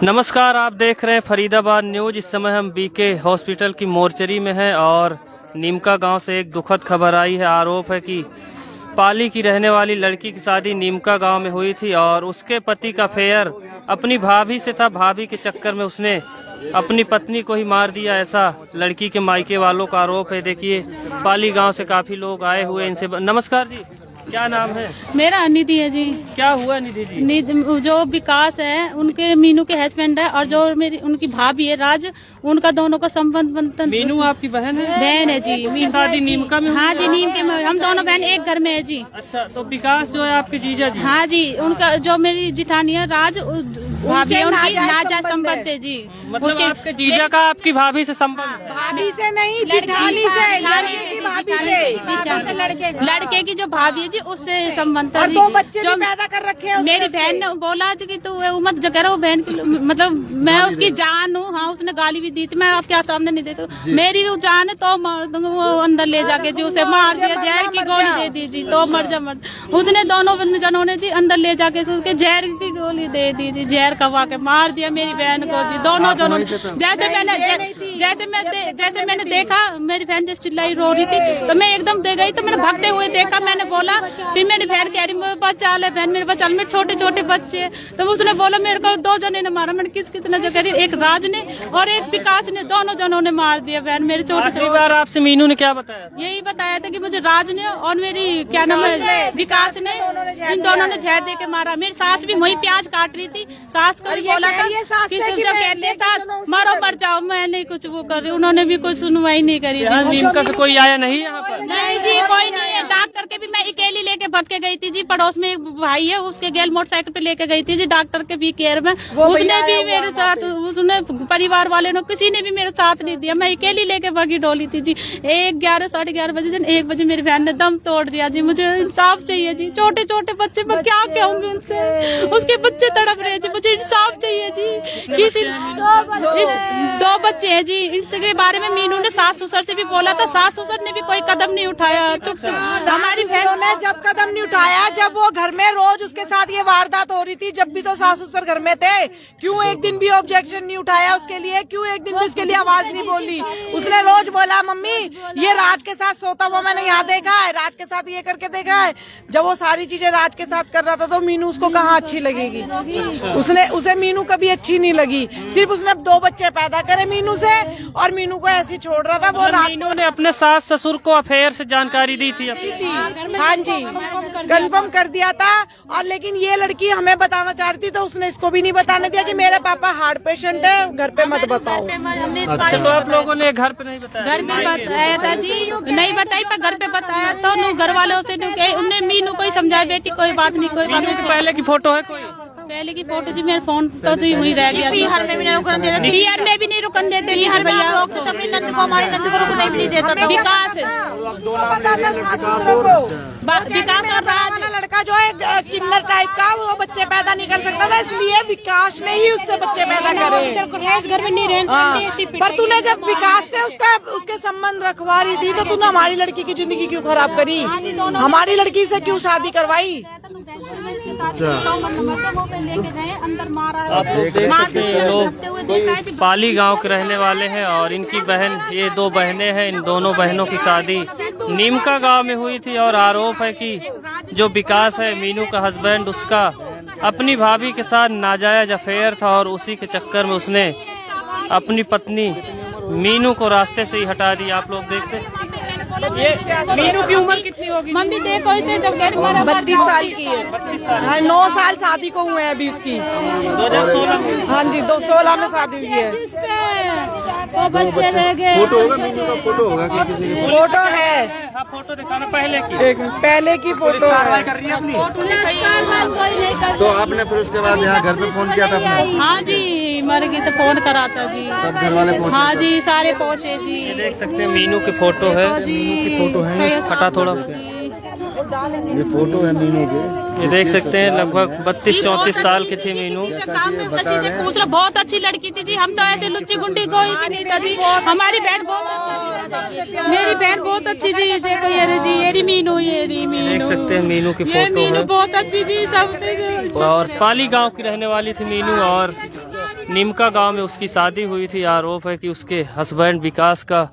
नमस्कार, आप देख रहे हैं फरीदाबाद न्यूज। इस समय हम बीके हॉस्पिटल की मोर्चरी में हैं और नीमका गांव से एक दुखद खबर आई है। आरोप है कि पाली की रहने वाली लड़की की शादी नीमका गांव में हुई थी और उसके पति का अफेयर अपनी भाभी से था। भाभी के चक्कर में उसने अपनी पत्नी को ही मार दिया, ऐसा लड़की के मायके वालों का आरोप है। देखिए, पाली गांव से काफी लोग आए हुए इनसे। नमस्कार जी, क्या नाम है? मेरा निधि है जी। क्या हुआ निधि जी? जो विकास है उनके मीनू के हस्बैंड है और जो मेरी उनकी भाभी है राज, उनका दोनों का संबंध बनता। मीनू आपकी बहन है? बहन है जी। उसकी शादी नीमका में? हाँ जी, नीम के में। हम दोनों बहन एक घर में है जी। अच्छा, तो विकास जो है आपके जीजा जी? हाँ जी, उनका जो मेरी जिठानी है राज भाभी है, उनकी नाजायज संबंध है जी। मतलब आपके जीजा का आपकी भाभी से संबंध? भाभी से नहीं, जिठानी से, लड़के की जो भाभी है जी, उससे संबंध है। दो बच्चे भी पैदा कर रखे हैं। मेरी बहन ने बोला कि तू मत जो करो बहन की, मतलब मैं उसकी जान हूँ। हाँ, उसने गाली भी दी थी, मैं आपके सामने नहीं देती। मेरी भी जान है तो मार दूंगा। वो अंदर ले जाके जी उसे मार दिया, जहर की गोली दे दी जी, तो मर जा मर। उसने दोनों जनों ने जी अंदर ले जाके उसके जहर की गोली दे दी जी, जहर कवा के मार दिया मेरी बहन को जी, दोनों जनों। जैसे मैंने देखा मेरी बहन जैसे चिल्लाई रो रही थी तो मैं एकदम दे गई। तो मैंने भागते हुए देखा, मैंने बोला, फिर मेरी बहन कह रही मेरे पास चाल है, बहन मेरे पास चाल, मेरे छोटे छोटे बच्चे। तो उसने बोला मेरे को दो जने ने मारा। मैंने किस ने जो कह रही, एक राज ने और एक विकास ने, दोनों जनों ने मार दिया बहन मेरे छोटे। बार आपसे मीनू ने क्या बताया? यही बताया था कि मुझे राज ने और मेरी क्या नाम है विकास ने, इन दोनों ने जहर दे के मारा। मेरी सास भी वही प्याज काट रही थी, सास को भी बोला था कि जब कहते सास मारो मर जाओ, मैं नहीं कुछ वो कर रही। उन्होंने भी कुछ सुनवाई नहीं करी। नीमका से कोई आया नहीं यहाँ पर? नहीं जी, कोई नहीं है। डॉक्टर के भी मैं अकेली लेके भग के गई थी जी। पड़ोस में एक भाई है, उसके गेल मोटरसाइकिल पे लेके गई थी जी डॉक्टर के भी केयर में। उसने भी मेरे साथ, उसने परिवार वाले ने, किसी ने भी मेरे साथ नहीं दिया। मैं अकेली लेके भगी डोली थी जी। 11 साढ़े 11 बजे 1 बजे मेरी बहन ने दम तोड़ दिया जी। मुझे इंसाफ चाहिए जी। छोटे छोटे बच्चे, मैं क्या कहूँगी उनसे, उसके बच्चे तड़प रहे जी। मुझे इंसाफ चाहिए जी। किसी 2 बच्चे हैं जी। इसके बारे में मीनू ने सास ससुर से भी बोला था, सास ससुर ने भी कोई कदम नहीं उठाया। तो हमारी बहन ने जब कदम नहीं उठाया, जब वो घर में रोज उसके साथ ये वारदात हो रही थी, जब भी तो सास ससुर घर में थे, क्यों एक दिन भी ऑब्जेक्शन नहीं उठाया उसके लिए? क्यों एक दिन भी उसके लिए आवाज नहीं बोली? उसने रोज बोला मम्मी ये राज के साथ सोता हुआ मैंने यहाँ देखा है, राज के साथ ये करके देखा है। जब वो सारी चीजें राज के साथ कर रहा था तो मीनू उसको कहाँ अच्छी लगेगी? उसे मीनू कभी अच्छी नहीं लगी। सिर्फ उसने 2 बच्चे पैदा करे मीनू से और मीनू को ऐसे छोड़ रहा था। वो मीनू ने अपने सास ससुर को अफेयर से जानकारी दी थी? हाँ जी, कंफर्म कर दिया था। और लेकिन ये लड़की हमें बताना चाहती तो उसने इसको भी नहीं बताने दिया कि मेरे पापा हार्ट पेशेंट है, घर पे मत बताओ। अच्छा, तो आप लोगों ने घर पे नहीं बताया? घर पे बताया था जी, नहीं बताई पर घर पे बताया तो घर वालों से उन्हें मीनू को ही समझाया, बेटी कोई बात नहीं, कोई बात नहीं। पहले की फोटो है कोई? पहले की फोटो जी मेरे फोन तो जी वही रह गया। बिहार में भी नहीं रुकन देते, बिहार में भी नहीं रुकन देते। बिहार भैया लोग तो अपनी नंद को, हमारी नंद को रुकने भी नहीं देता था। विकास और राज लड़का जो है किन्नर टाइप का, वो बच्चे पैदा नहीं कर सकता था, इसलिए विकास ने ही उससे बच्चे पैदा करे। घर में नहीं रहते। पर तूने जब विकास से उसके संबंध रखवा रही थी तो तूने हमारी लड़की की जिंदगी क्यों खराब करी? हमारी लड़की से क्यों शादी करवाई? आप लोग देख सकते हैं, लोग पाली गांव के रहने वाले हैं और इनकी बहन, ये 2 बहनें हैं। इन दोनों बहनों की शादी नीमका गांव में हुई थी और आरोप है कि जो विकास है मीनू का हस्बैंड, उसका अपनी भाभी के साथ नाजायज अफेयर था और उसी के चक्कर में उसने अपनी पत्नी मीनू को रास्ते से ही हटा दिया। आप लोग देख सकते। ये मीनू की उम्र कितनी होगी? मम्मी देखो इसे, जब 32 साल की है। 32 9 साल शादी को हुए हैं अभी इसकी। 2016 में? हाँ जी, 2016 में शादी हुई है। वो बच्चे रह गए। फोटो होगा, मीनू का फोटो होगा कि किसी की? फोटो है। हाँ, फोटो दिखाना पहले की। पहले की फोटो है। कर रही है अपनी। तो आपने फिर उसके बाद यहाँ घर पे फोन किया था अपने? हाँ जी, मर गई तो फोन करा था जी। तब घर वाले पहुंचे? हाँ जी, सारे पहुँचे जी। ये देख सकते हैं मीनू की फोटो है। मीनू की फोटो है, हटा थोड़ा। ये फोटो है मीनू के। ये देख सकते हैं, लगभग 32-34 साल की थी मीनू। किसी से पूछ रहा, बहुत अच्छी लड़की थी जी। हम तो ऐसे लुच्ची गुंडी कोई भी नहीं था जी। हमारी बहन बहुत अच्छी, मेरी बहन बहुत अच्छी जी। देखो ये रे जी, ये री मीनू, ये री मीनू। देख सकते हैं मीनू की ये फोटो मीनू है बहुत अच्छी जी। सब और पाली गांव की रहने वाली थी मीनू और नीमका गांव में उसकी शादी हुई थी। आरोप है कि उसके हस्बैंड विकास का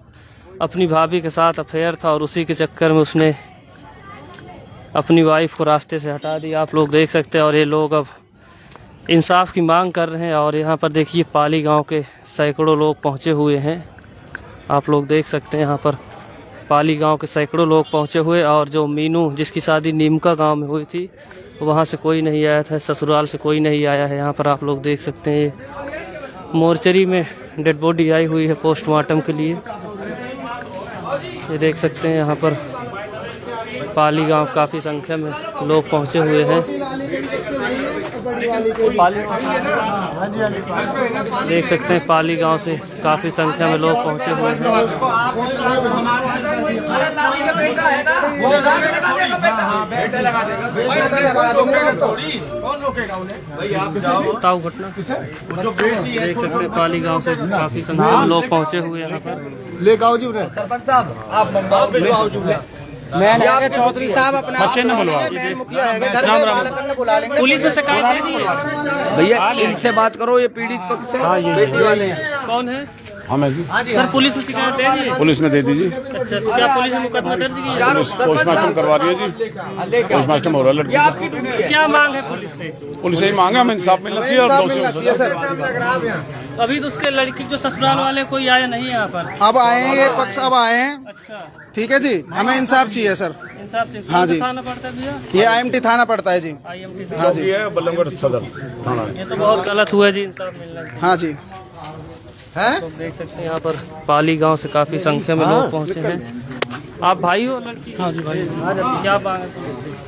अपनी भाभी के साथ अफेयर था और उसी के चक्कर में उसने अपनी वाइफ को रास्ते से हटा दिया। आप लोग देख सकते हैं और ये लोग अब इंसाफ की मांग कर रहे हैं। और यहाँ पर देखिए पाली गांव के सैकड़ों लोग पहुँचे हुए हैं। आप लोग देख सकते हैं यहाँ पर पाली गांव के सैकड़ों लोग पहुँचे हुए। और जो मीनू जिसकी शादी नीमका गांव में हुई थी वहाँ से कोई नहीं आया था, ससुराल से कोई नहीं आया है। यहाँ पर आप लोग देख सकते हैं मोर्चरी में डेड बॉडी आई हुई है पोस्टमार्टम के लिए। ये देख सकते हैं यहाँ पर पाली गांव काफ़ी संख्या में लोग पहुँचे हुए हैं। देख सकते हैं पाली गांव से काफ़ी संख्या में लोग पहुँचे हुए हैं। बताओ घटना देख सकते हैं पाली गांव से काफ़ी संख्या में लोग पहुँचे हुए हैं यहाँ पर। लेके आओ जी उन्हें। सरपंच साहब आप मैं चौधरी साहब अपने बच्चे ने बुलवा पुलिस में शिकायत दे दी है भैया, इनसे बात करो, ये पीड़ित पक्ष से बेटी वाले हैं। कौन है? हमें जी सर पुलिस में शिकायत दे दी है? पुलिस ने दे दी जी। अच्छा तो क्या पुलिस ने मुकदमा दर्ज किया? पुलिस पोस्टमार्टम करवा रही है जी। पोस्टमार्टम हो रहा है लड़की का। क्या मांग है पुलिस से? पुलिस यही मांगे हमें इंसाफ मिलना चाहिए और दोषियों को। अभी तो उसके लड़की जो ससुराल वाले कोई आया नहीं है यहाँ पर। अब आए हैं, ये पक्ष अब आए हैं। अच्छा ठीक है जी, हमें इंसाफ चाहिए सर। इंसाफ से हाँ जी। थाना पड़ता है भैया? ये IMT थाना पड़ता है जी। IMT हाँ जी, ये बल्लभगढ़ सदर थाना। ये तो बहुत गलत हुआ जी, इंसाफ मिलना चाहिए। हाँ जी है। तो देख सकते हैं यहाँ पर पाली गांव से काफी संख्या में लोग पहुँचे हैं। आप भाई हो लड़की? हाँ जी भाई। क्या मांग है?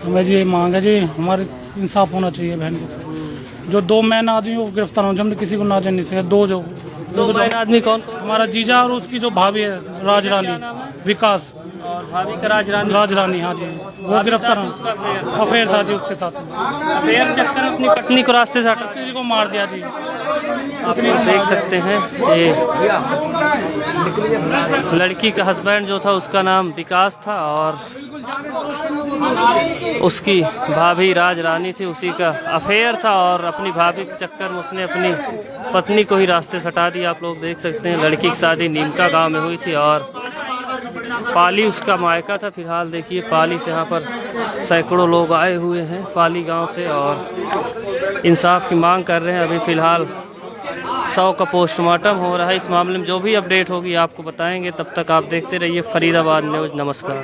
हमें जी मांग है जी, हमारे इंसाफ होना चाहिए बहन के साथ। जो 2 मैन आदमी को गिरफ्तार होना, हमने किसी को ना जान नहीं सके। 2 मैन आदमी कौन? हमारा जीजा और उसकी जो भाभी है राजरानी विकास, और भाभी का राजरानी। हाँ जी, वो गिरफ्तार अफेयर था जी उसके साथ। अफेयर चक्कर में अपनी पत्नी को रास्ते से हटा किसी को मार दिया जी। आप लोग देख सकते हैं ये लड़की का हस्बैंड जो था उसका नाम विकास था और उसकी भाभी राज रानी थी, उसी का अफेयर था और अपनी भाभी के चक्कर में उसने अपनी पत्नी को ही रास्ते से हटा दिया। आप लोग देख सकते हैं लड़की की शादी नीमका गांव में हुई थी और पाली उसका मायका था। फिलहाल देखिए पाली से यहाँ पर सैकड़ों लोग आए हुए हैं पाली गांव से और इंसाफ की मांग कर रहे हैं। अभी फिलहाल 100 का पोस्टमार्टम हो रहा है। इस मामले में जो भी अपडेट होगी आपको बताएंगे। तब तक आप देखते रहिए फरीदाबाद न्यूज़। नमस्कार।